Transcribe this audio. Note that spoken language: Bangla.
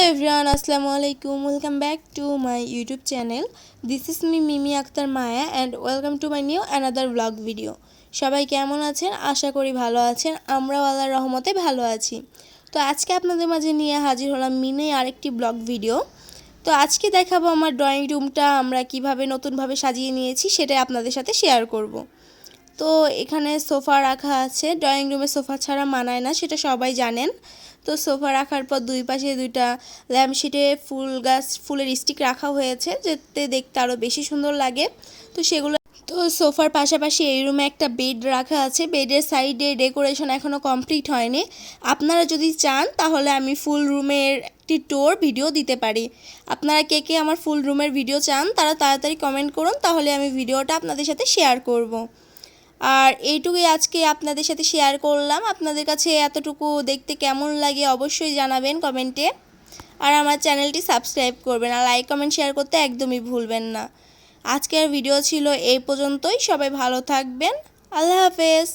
everyone, Assalamualaikum. Welcome back to my YouTube channel. This is me Mimi Akhtar Maya and welcome to my new another vlog video. সবাই কেমন আছেন? আশা করি ভালো আছেন। আমরাও আল্লাহর রহমতে ভালো আছি। তো আজকে আপনাদের মাঝে নিয়ে হাজির হলাম মিনি আরেকটি ব্লগ ভিডিও। তো আজকে দেখাবো আমার ড্রয়িং রুমটা আমরা কিভাবে নতুনভাবে সাজিয়ে নিয়েছি সেটা আপনাদের সাথে শেয়ার করব। তো এখানে সোফা রাখা আছে। ড্রয়িং রুমে সোফা ছাড়া মানায় না, সেটা সবাই জানেন। তো সোফা রাখার পর দুই পাশে দুইটা ল্যাম্পশিটে ফুলের স্টিক রাখা হয়েছে, যাতে দেখতে আরও বেশি সুন্দর লাগে। তো সেগুলো তো সোফার পাশাপাশি এই রুমে একটা বেড রাখা আছে। বেডের সাইডে ডেকোরেশন এখনও কমপ্লিট হয়নি। আপনারা যদি চান তাহলে আমি ফুল রুমের একটি ট্যুর ভিডিও দিতে পারি। আপনারা কে কে আমার ফুল রুমের ভিডিও চান তারা তাড়াতাড়ি কমেন্ট করুন, তাহলে আমি ভিডিওটা আপনাদের সাথে শেয়ার করব। আর এইটুকুই আজকে আপনাদের সাথে শেয়ার করলাম। আপনাদের কাছে এতটুকু দেখতে কেমন লাগে অবশ্যই জানাবেন কমেন্টে। আর আমার চ্যানেলটি সাবস্ক্রাইব করবেন, আর লাইক কমেন্ট শেয়ার করতে একদমই ভুলবেন না। আজকের ভিডিও ছিল এই পর্যন্তই। সবাই ভালো থাকবেন। আল্লাহ হাফেজ।